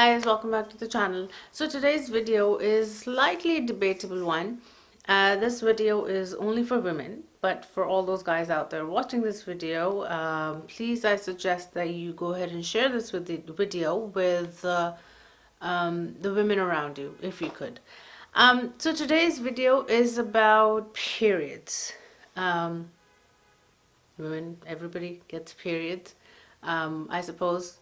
guys, welcome back to the channel. So today's video is slightly a debatable one. This video is only for women, but for all those guys out there watching this video, please I suggest that you go ahead and share this with the video with the women around you, if you could. So today's video is about periods. Women, everybody gets periods, I suppose.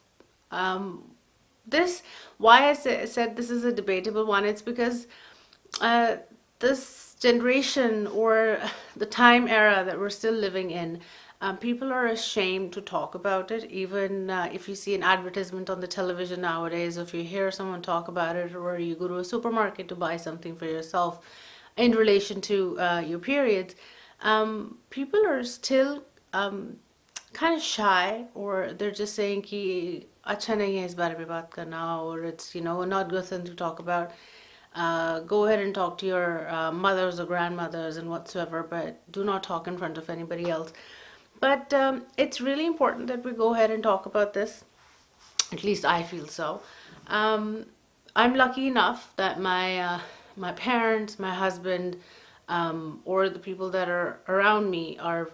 This why I said this is a debatable one. It's because this generation or the time era that we're still living in, people are ashamed to talk about it. Even if you see an advertisement on the television nowadays, if you hear someone talk about it, or you go to a supermarket to buy something for yourself in relation to your periods, people are still kind of shy, or they're just saying कि अच्छा नहीं है इस बारे में बात करना, or it's not good thing to talk about. Go ahead and talk to your mothers or grandmothers and whatsoever, but do not talk in front of anybody else. But it's really important that we go ahead and talk about this. At least I feel so. I'm lucky enough that my parents, my husband, or the people that are around me are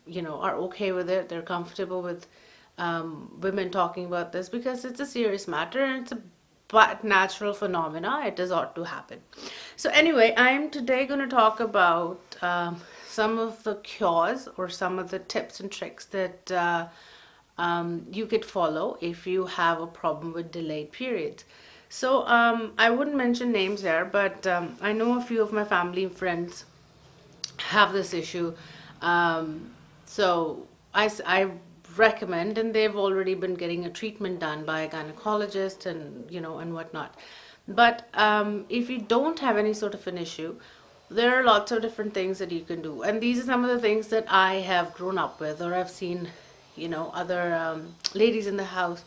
okay with it. They're comfortable with women talking about this because it's a serious matter and it's a but natural phenomena. It is ought to happen. So anyway, I'm today going to talk about some of the cures or some of the tips and tricks that you could follow if you have a problem with delayed periods. So I wouldn't mention names here, but I know a few of my family and friends have this issue. So I recommend, and they've already been getting a treatment done by a gynecologist and and whatnot. But if you don't have any sort of an issue, there are lots of different things that you can do, and these are some of the things that I have grown up with, or I've seen other ladies in the house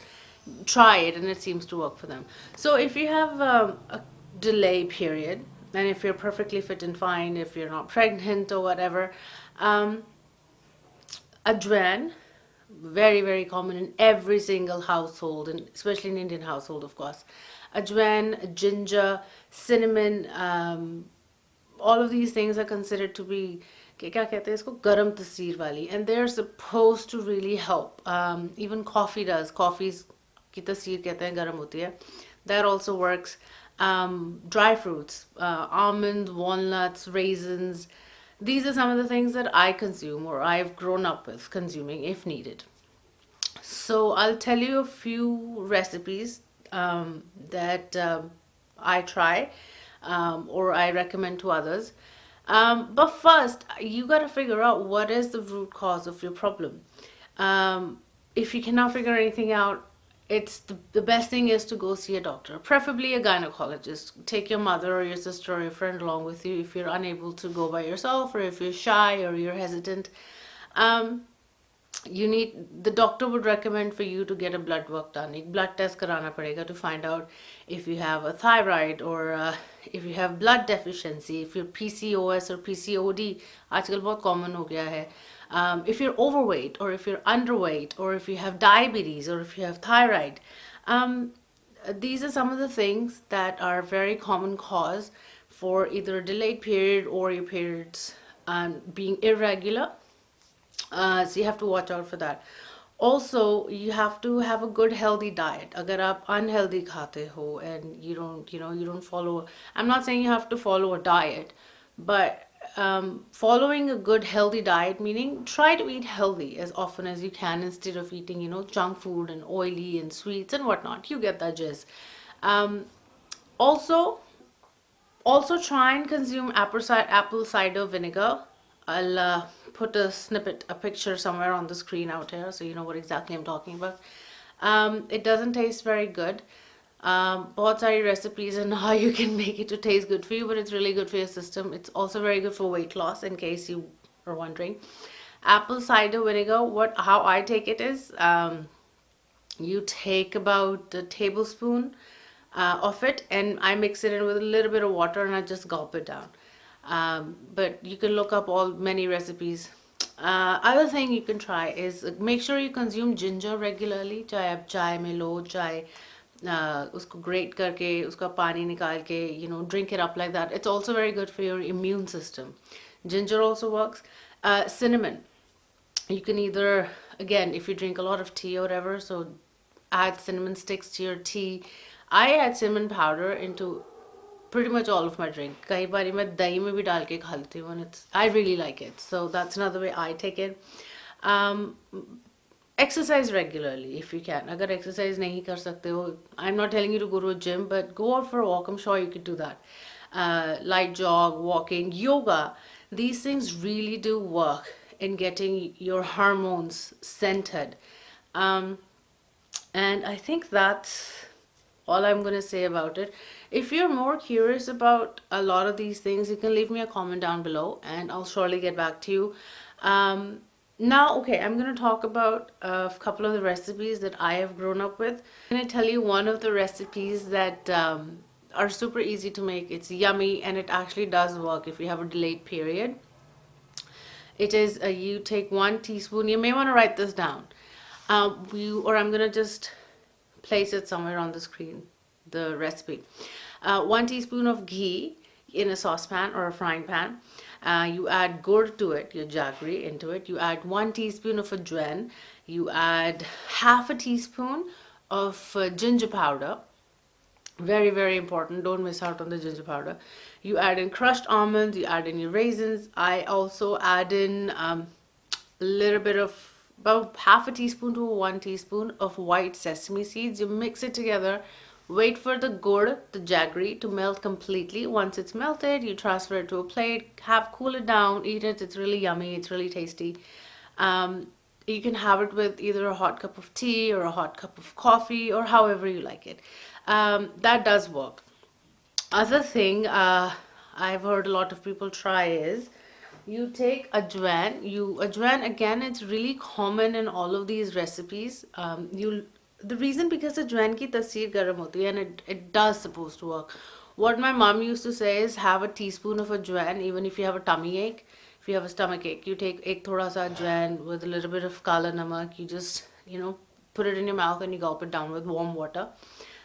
try it, and it seems to work for them. So if you have a delay period, and if you're perfectly fit and fine, if you're not pregnant or whatever, Adren, very, very common in every single household, and especially in Indian household, of course. Adren, ginger, cinnamon, all of these things are considered to be क्या कहते हैं इसको गरम तसीर वाली, and they're supposed to really help. Even coffee does. Coffee's की तसीर कहते हैं गरम होती है. That also works. Dry fruits, almonds, walnuts, raisins. These are some of the things that I consume, or I've grown up with consuming if needed. So I'll tell you a few recipes that I try, or I recommend to others. But first, you got to figure out what is the root cause of your problem. If you cannot figure anything out, it's the best thing is to go see a doctor, preferably a gynecologist. Take your mother or your sister or your friend along with you if you're unable to go by yourself, or if you're shy or you're hesitant. The doctor would recommend for you to get a blood work done. A blood test karana padega to find out if you have a thyroid, or if you have blood deficiency, if you're PCOS or PCOD. आजकल बहुत common हो गया है. If you're overweight, or if you're underweight, or if you have diabetes, or if you have thyroid. These are some of the things that are very common cause for either a delayed period or your periods being irregular. So you have to watch out for that. Also, you have to have a good healthy diet. अगर आप unhealthy खाते हो and you don't follow, I'm not saying you have to follow a diet, but following a good healthy diet, meaning try to eat healthy as often as you can instead of eating junk food and oily and sweets and whatnot. You get that gist. Also try and consume apple cider vinegar. I'll put a picture somewhere on the screen out here so you know what exactly I'm talking about. It doesn't taste very good. बहुत सारी recipes and how you can make it to taste good for you, but it's really good for your system. It's also very good for weight loss, in case you are wondering. Apple cider vinegar, how I take it is, you take about a tablespoon of it, and I mix it in with a little bit of water, and I just gulp it down. But you can look up many recipes. Other thing you can try is make sure you consume ginger regularly. चाहे आप चाय में लो, चाहे उसको grate करके उसका पानी निकाल के drink it up like that. It's also very good for your immune system. Ginger also works. Cinnamon, you can either, again, if you drink a lot of tea or whatever, so add cinnamon sticks to your tea. I add cinnamon powder into pretty much all of my drink. कई बारी मैं दही में भी डाल के खा लेती हूँ, and it's I really like it. So that's another way I take it. Um, Exercise regularly if you can. अगर exercise नहीं कर सकते हो, I'm not telling you to go to a gym, but go out for a walk. I'm sure you could do that. Light jog, walking, yoga. These things really do work in getting your hormones centered. Um, and I think that's all I'm going to say about it. If you're more curious about a lot of these things, you can leave me a comment down below and I'll surely get back to you. Now, okay, I'm going to talk about a couple of the recipes that I have grown up with. I'm going to tell you one of the recipes that are super easy to make. It's yummy and it actually does work if you have a delayed period. It is you take 1 teaspoon. You may want to write this down. Or I'm going to just place it somewhere on the screen, the recipe. 1 teaspoon of ghee in a saucepan or a frying pan. You add gur to it, your jaggery into it. You add 1 teaspoon of ajwain. You add half a teaspoon of ginger powder. Very, very important. Don't miss out on the ginger powder. You add in crushed almonds. You add in your raisins. I also add in a little bit of about half a teaspoon to 1 teaspoon of white sesame seeds. You mix it together. Wait for the gur, the jaggery, to melt completely. Once it's melted, you transfer it to a plate. Cool it down. Eat it. It's really yummy. It's really tasty. You can have it with either a hot cup of tea or a hot cup of coffee or however you like it. That does work. Other thing I've heard a lot of people try is you take ajwain. Ajwain, again, it's really common in all of these recipes. The reason, because ajwain ki tasir garam hoti hai and it does supposed to work. What my mom used to say is have a teaspoon of ajwain even if you have a tummy ache. If you have a stomach ache, you take ek thoda sa ajwain with a little bit of kala namak. You just put it in your mouth and you gulp it down with warm water.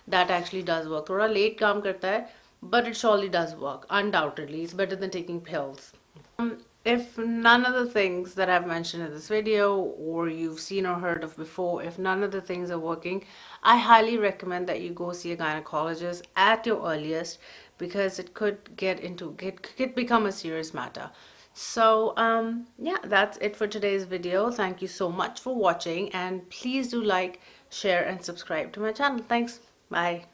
That actually does work. Thoda late काम करता है, but it surely does work. Undoubtedly, it's better than taking pills. If none of the things that I've mentioned in this video or you've seen or heard of before, if none of the things are working, I highly recommend that you go see a gynecologist at your earliest, because it could could become a serious matter. So yeah, that's it for today's video. Thank you so much for watching, and please do like, share and subscribe to my channel. Thanks. Bye.